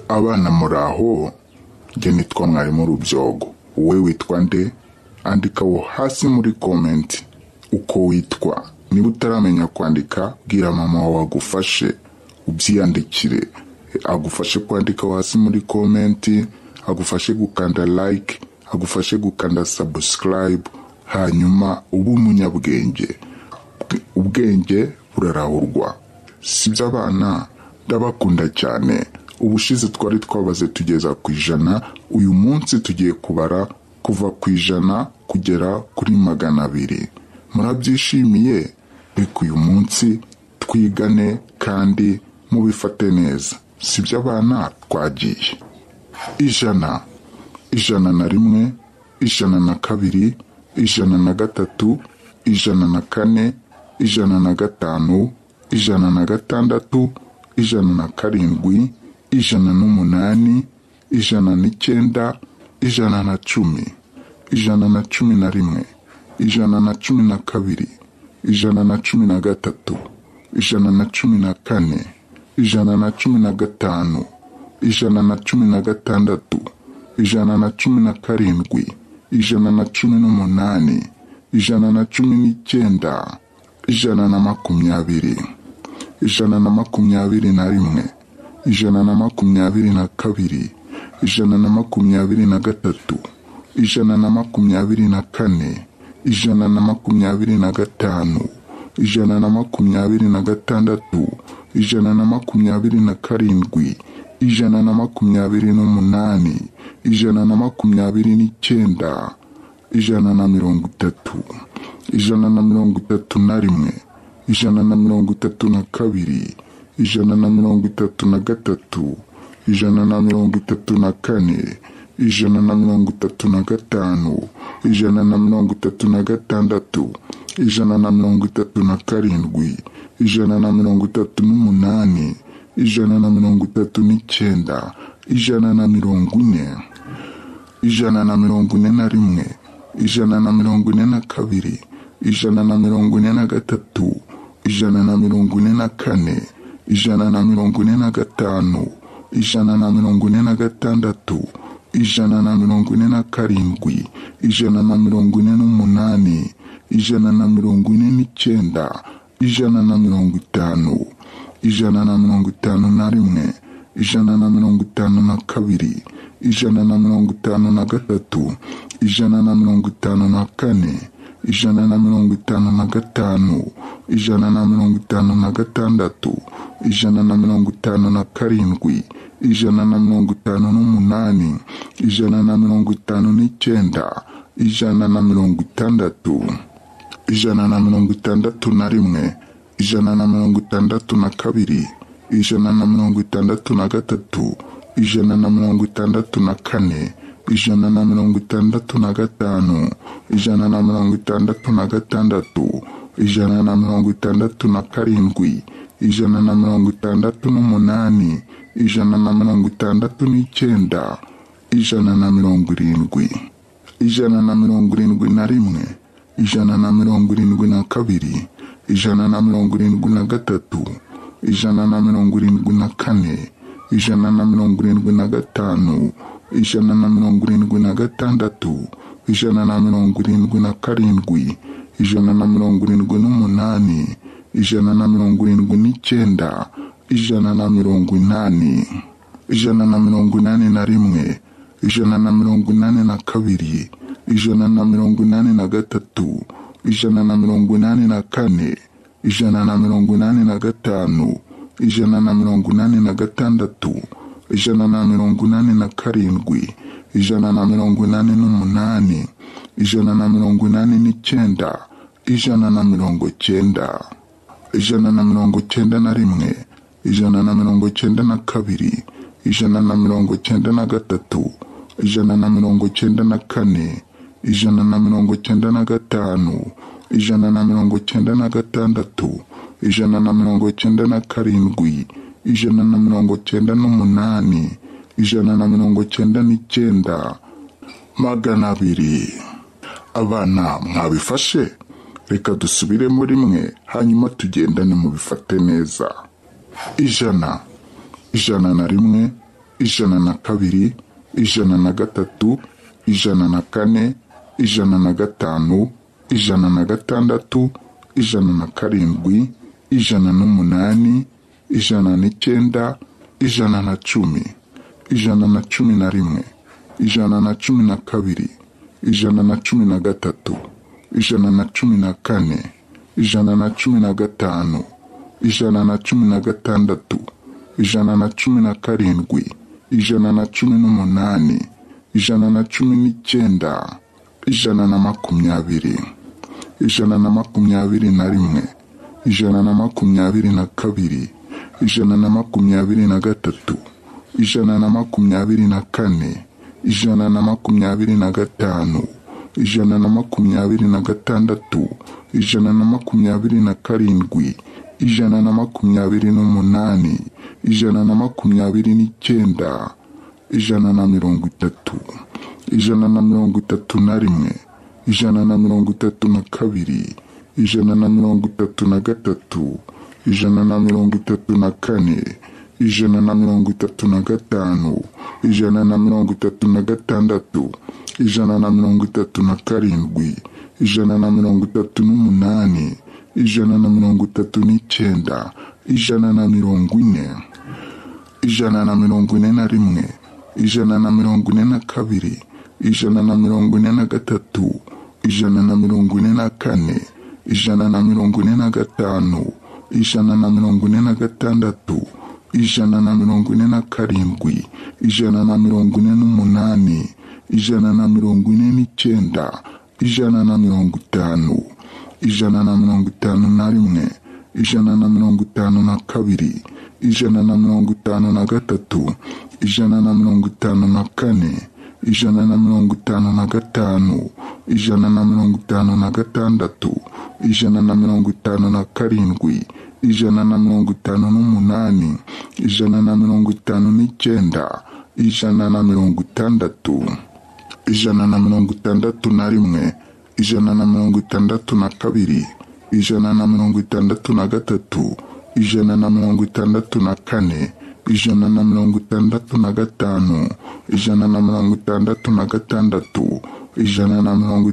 Abana muraho, nge nitwa Mwarimu Rubyogo. Wowe witwa nde? Andikaho hasi muri comment uko witwa. Niba utaramenya kwandika, bwira mama wawe agufashe ubyiyandikire. Agufashe kwandika hasi muri comment, agufashe gukanda like, agufashe gukanda subscribe, hanyuma ubu umunyabwenge. Ubwenge burarahurwa. Sibyo abana, ndabakunda cyane. Ubushize twari twabaze tugeza ku 100, uyu munsi tugiye kubara kuva ku 100 kugera kuri 200. Murabyishimiye? Reka uyu munsi twigane kandi mubifate neza. Sibyo abana, twagiye. 100, 101, 102, 103, 104, 105, 106, 107, 108, 109, 110, 111, 112, 113, 114, 115, 116, 117, 118, 119, 120, 121, 122, 123, 124, 125, 126, 127, 128, 129, 130, 131, 132, 133, 134, 135, 136, 137, 138, 139, 140, 141, 142, 143, 144, 145, 146, 147, 148, 149, 150, 151, 152, 153, 154, 155, 156, 157, 158, 159, 160, 161, 162, 163, 164, 165, 166, 167, 168, 169, 170, 171, 172, 173, 174, 175, 176, 177, 178, 179, 180, 181, 182, 183, 184, 185, 186, 187, 188, 189, 190, 191, 192, 193, 194, 195, 196, 197, 198, 199, 200. Abana mwabifashe? Reka dusubire muri mwe hanyuma tugendane mu bifate neza. 100, 101, 102, 103, 104, 105, 106, 107, 108, 109, 110, 111, 112, 113, 114, 115, 116, 117, 118, 119, 120, 121, 122, 123, 124, 125, 126, 127, 128, 129, 130, 131, 132, 133, 134, 135, 136, 137, 138, 139, 140, 141, 142, 143, 144, 145, 146, 147, 148, 149, 150, 151, 152, 153, 154, 155, 156, 157, 158, 159, 160, 161, 162, 163, 164, 165, 166, 167, 168, 169, 170, 171, 172, 173, 174, 175, 176, 177, 178, 179, 180, 181,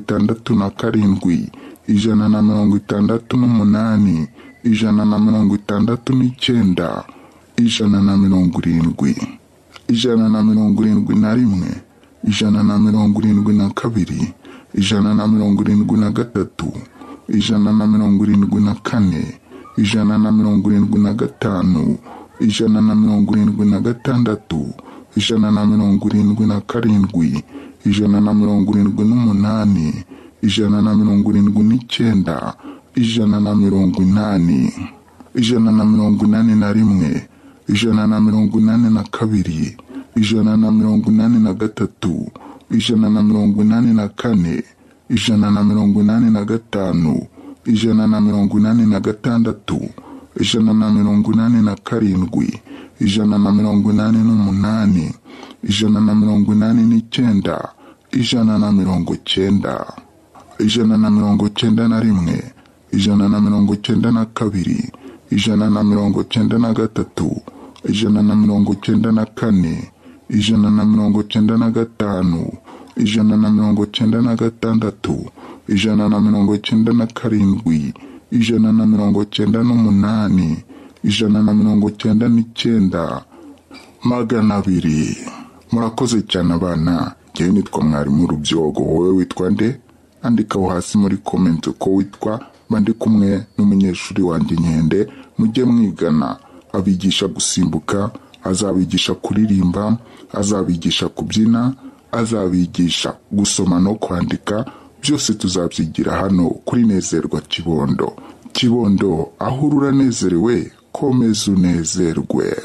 182, 183, 184, 185, 186, 187, 188, 189, 190, 191, 192, 193, 194, 195, 196, 197, 198, 199, 200. Murakoze cyane abana. Njyewe nitwa mwarimu Rubyogo. Wowe witwa nde? Andikaho hasi muri comment uko witwa. Bandi kumwe n'umunyeshuri wanjye Nkende. Mujye mwigana. Abigisha gusimbuka, azabigisha kuririmba, azabigisha kubyina, azabigisha gusoma no kwandika. Byose tuzabyigira hano kuri Nezerwa Kibondo. Kibondo, aho uranezerewe, komeza unezerwe.